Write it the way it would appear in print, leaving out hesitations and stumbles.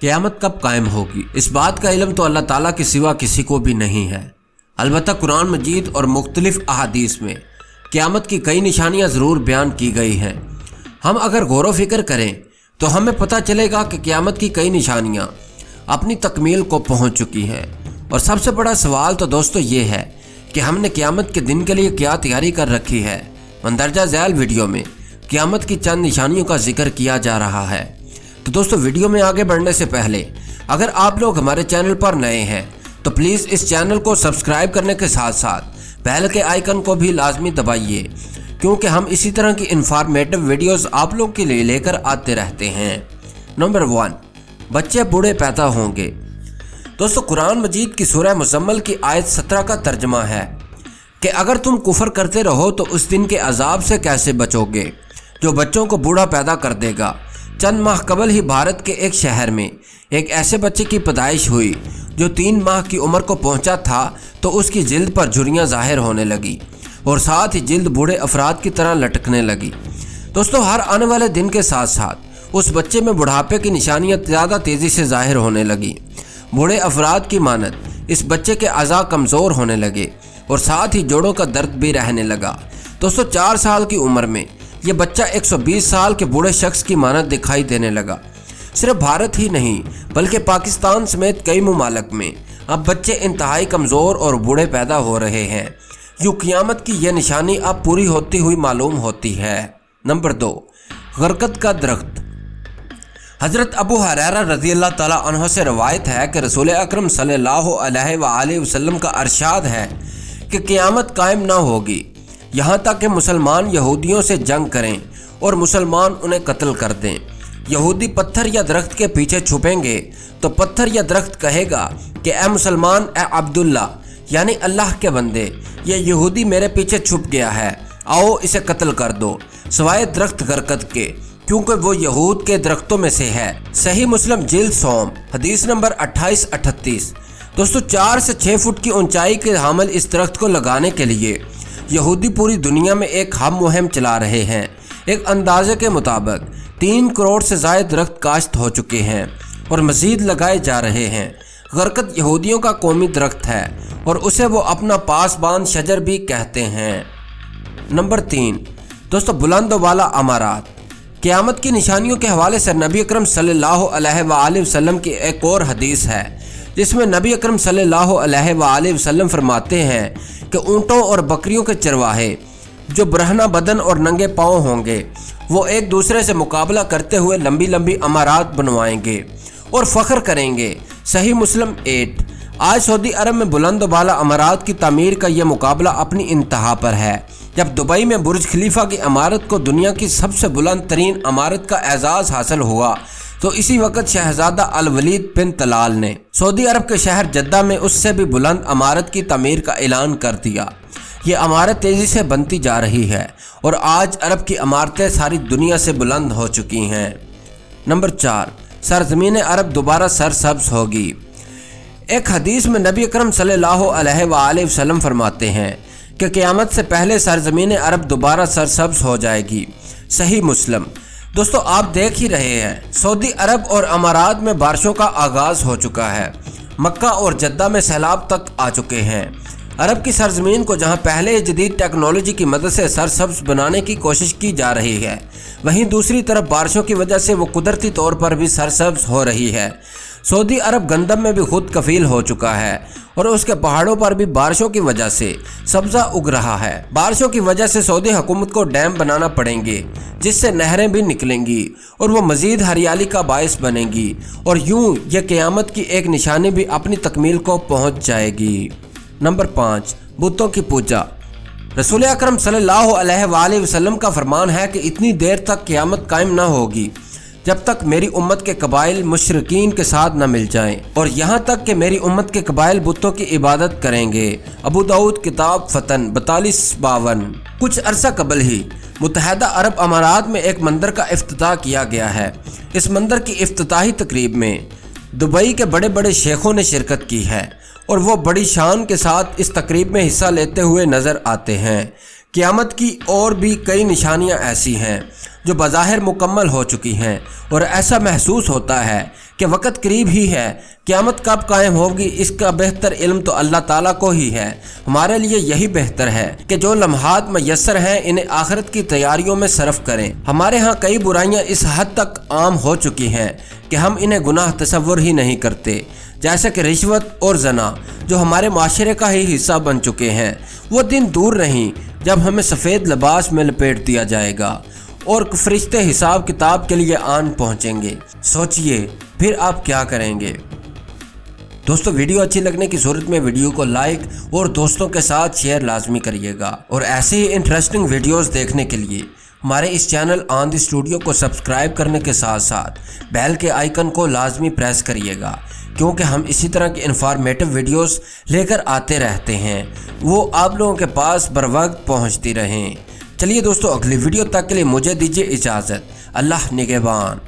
क़यामत कब कायम होगी, इस बात का इल्म तो अल्लाह ताला के सिवा किसी को भी नहीं है। अलबत्ता कुरान मजीद और मुख्तलिफ अहादीस में क़यामत की कई निशानियाँ ज़रूर बयान की गई हैं। हम अगर गौर व फिक्र करें तो हमें पता चलेगा कि क़यामत की कई निशानियाँ अपनी तकमील को पहुँच चुकी हैं। और सबसे बड़ा सवाल तो दोस्तों ये है कि हमने क़यामत के दिन के लिए क्या तैयारी कर रखी है। मंदरजा झैल वीडियो में क़यामत की चंद निशानियों का जिक्र किया जा रहा है। तो दोस्तों वीडियो में आगे बढ़ने से पहले अगर आप लोग हमारे चैनल पर नए हैं तो प्लीज़ इस चैनल को सब्सक्राइब करने के साथ साथ बेल के आइकन को भी लाजमी दबाइए, क्योंकि हम इसी तरह की इंफॉर्मेटिव वीडियोस आप लोग के लिए लेकर आते रहते हैं। नंबर 1, बच्चे बूढ़े पैदा होंगे। दोस्तों कुरान मजीद की सूरह मुज़म्मल की आयत 17 का तर्जमा है कि अगर तुम कुफर करते रहो तो उस दिन के अजाब से कैसे बचोगे जो बच्चों को बूढ़ा पैदा कर देगा। चंद माह कबल ही भारत के एक शहर में एक ऐसे बच्चे की पैदाइश हुई जो 3 माह की उम्र को पहुंचा था तो उसकी जिल्द पर झुर्रियाँ ज़ाहिर होने लगी और साथ ही जिल्द बूढ़े अफराद की तरह लटकने लगी। दोस्तों हर आने वाले दिन के साथ साथ उस बच्चे में बुढ़ापे की निशानियाँ ज़्यादा तेज़ी से ज़ाहिर होने लगी। बूढ़े अफराद की मानद इस बच्चे के अज़ा कमज़ोर होने लगे और साथ ही जोड़ों का दर्द भी रहने लगा। दोस्तों 4 साल की उम्र में ये बच्चा 120 साल के बूढ़े शख्स की मानद दिखाई देने लगा। सिर्फ भारत ही नहीं बल्कि पाकिस्तान समेत कई ममालिक में अब बच्चे इंतहाई कमज़ोर और बूढ़े पैदा हो रहे हैं। यूँ क़यामत की यह निशानी अब पूरी होती हुई मालूम होती है। नंबर 2, गरकत का दरख्त। हज़रत अबू हुरैरा रज़ियल्लाह ताला अन्हु से रवायत है कि रसूल अकरम सल्लल्लाहु अलैहि वसल्लम का इरशाद है कि क़यामत कायम ना होगी यहाँ तक कि मुसलमान यहूदियों से जंग करें और मुसलमान उन्हें कत्ल कर दें। यहूदी पत्थर या दरख्त के पीछे छुपेंगे तो पत्थर या दरख्त कहेगा कि ए मुसलमान, ए अब्दुल्ला यानी अल्लाह के बंदे, ये यहूदी मेरे पीछे छुप गया है, आओ इसे कत्ल कर दो, सवाए दरख्त गरकत के, क्योंकि वो यहूद के दरख्तों में से है। सही मुस्लिम जिल्द सोम हदीस नंबर 2838। दोस्तों 4 से 6 फुट की ऊंचाई के हामिल इस दरख्त को लगाने के लिए यहूदी पूरी दुनिया में एक हम मुहिम चला रहे हैं। एक अंदाजे के मुताबिक 3 करोड़ से ज़ायद दरख्त काश्त हो चुके हैं और मज़ीद लगाए जा रहे हैं। गरकत यहूदियों का कौमी दरख्त है और उसे वो अपना पासबान शजर भी कहते हैं। नंबर 3, दोस्तों बुलंद वाला अमारात। क़यामत की निशानियों के हवाले से नबी अकरम सल्लल्लाहु अलैहि वसल्लम की एक और हदीस है जिसमें नबी अकरम सल्लल्लाहु अलैहि वसल्लम फरमाते हैं कि ऊँटों और बकरियों के चरवाहे जो ब्रहना बदन और नंगे पाँव होंगे वो एक दूसरे से मुकाबला करते हुए लंबी लंबी अमारात बनवाएंगे और फ़ख्र करेंगे। सही मुस्लिम 8। आज सऊदी अरब में बुलंद वाला अमारात की तामीर का यह मुकाबला अपनी इंतहा पर है। जब दुबई में बुर्ज खलीफा की इमारत को दुनिया की सबसे बुलंद तरीन इमारत का एजाज़ हासिल हुआ तो इसी वक्त शहजादा अल वलीद बिन तलाल ने सऊदी अरब के शहर जद्दा में उससे भी बुलंद इमारत की तामीर का ऐलान कर दिया। ये इमारत तेज़ी से बनती जा रही है और आज अरब की इमारतें सारी दुनिया से बुलंद हो चुकी हैं। नंबर 4, सरज़मीन अरब दोबारा सरसब्ज होगी। एक हदीस में नबी अकरम सल्लल्लाहु अलैहि वसल्लम फरमाते हैं कि क़यामत से पहले सरज़मीन अरब दोबारा सरसब्ज हो जाएगी। सही मुस्लिम। दोस्तों आप देख ही रहे हैं सऊदी अरब और अमारात में बारिशों का आगाज़ हो चुका है। मक्का और जद्दा में सैलाब तक आ चुके हैं। अरब की सरजमीन को जहां पहले जदीद टेक्नोलॉजी की मदद से सरसब्ज बनाने की कोशिश की जा रही है, वहीं दूसरी तरफ बारिशों की वजह से वो कुदरती तौर पर भी सरसब्ज हो रही है। सऊदी अरब गंदम में भी खुद कफील हो चुका है और उसके पहाड़ों पर भी बारिशों की वजह से सब्ज़ा उग रहा है। बारिशों की वजह से सऊदी हुकूमत को डैम बनाना पड़ेंगे जिससे नहरें भी निकलेंगी और वो मज़ीद हरियाली का बायस बनेंगी और यूं यह क़यामत की एक निशानी भी अपनी तकमील को पहुंच जाएगी। नंबर 5, बुतों की पूजा। रसूल अकरम सल्लल्लाहु अलैहि वसल्लम का फरमान है कि इतनी देर तक क़यामत कायम ना होगी जब तक मेरी उम्मत के कबाइल मुशरिकीन के साथ न मिल जाएं और यहाँ तक कि मेरी उम्मत के कबाइल बुतों की इबादत करेंगे। अबू दाऊद किताब फतन 4252। कुछ अरसा कबल ही मुत्तहदा अरब अमारात में एक मंदिर का इफ्तिताह किया गया है। इस मंदिर की इफ्तिताही तकरीब में दुबई के बड़े बड़े शेखों ने शिरकत की है और वो बड़ी शान के साथ इस तकरीब में हिस्सा लेते हुए नज़र आते हैं। क़यामत की और भी कई निशानियां ऐसी हैं जो बज़ाहिर मुकम्मल हो चुकी हैं और ऐसा महसूस होता है कि वक़्त करीब ही है। क़यामत कब कायम होगी इसका बेहतर इल्म तो अल्लाह ताला को ही है। हमारे लिए यही बेहतर है कि जो लम्हात मयस्सर हैं इन्हें आखिरत की तैयारियों में सरफ करें। हमारे यहाँ कई बुराइयाँ इस हद तक आम हो चुकी हैं कि हम इन्हें गुनाह तसव्वुर ही नहीं करते, जैसे कि रिश्वत और जना जो हमारे माशरे का ही हिस्सा बन चुके हैं। वो दिन दूर नहीं जब हमें सफ़ेद लिबास में लपेट दिया जाएगा और फरिश्ते हिसाब किताब के लिए आन पहुंचेंगे। सोचिए फिर आप क्या करेंगे। दोस्तों, वीडियो अच्छी लगने की सूरत में वीडियो को लाइक और दोस्तों के साथ शेयर लाजमी करिएगा और ऐसे ही इंटरेस्टिंग वीडियोस देखने के लिए हमारे इस चैनल ऑन द स्टूडियो को सब्सक्राइब करने के साथ साथ बेल के आइकन को लाजमी प्रेस करिएगा, क्योंकि हम इसी तरह की इंफॉर्मेटिव वीडियोस लेकर आते रहते हैं, वो आप लोगों के पास बर वक्त पहुँचती रहें। चलिए दोस्तों, अगली वीडियो तक के लिए मुझे दीजिए इजाज़त। अल्लाह निगहबान।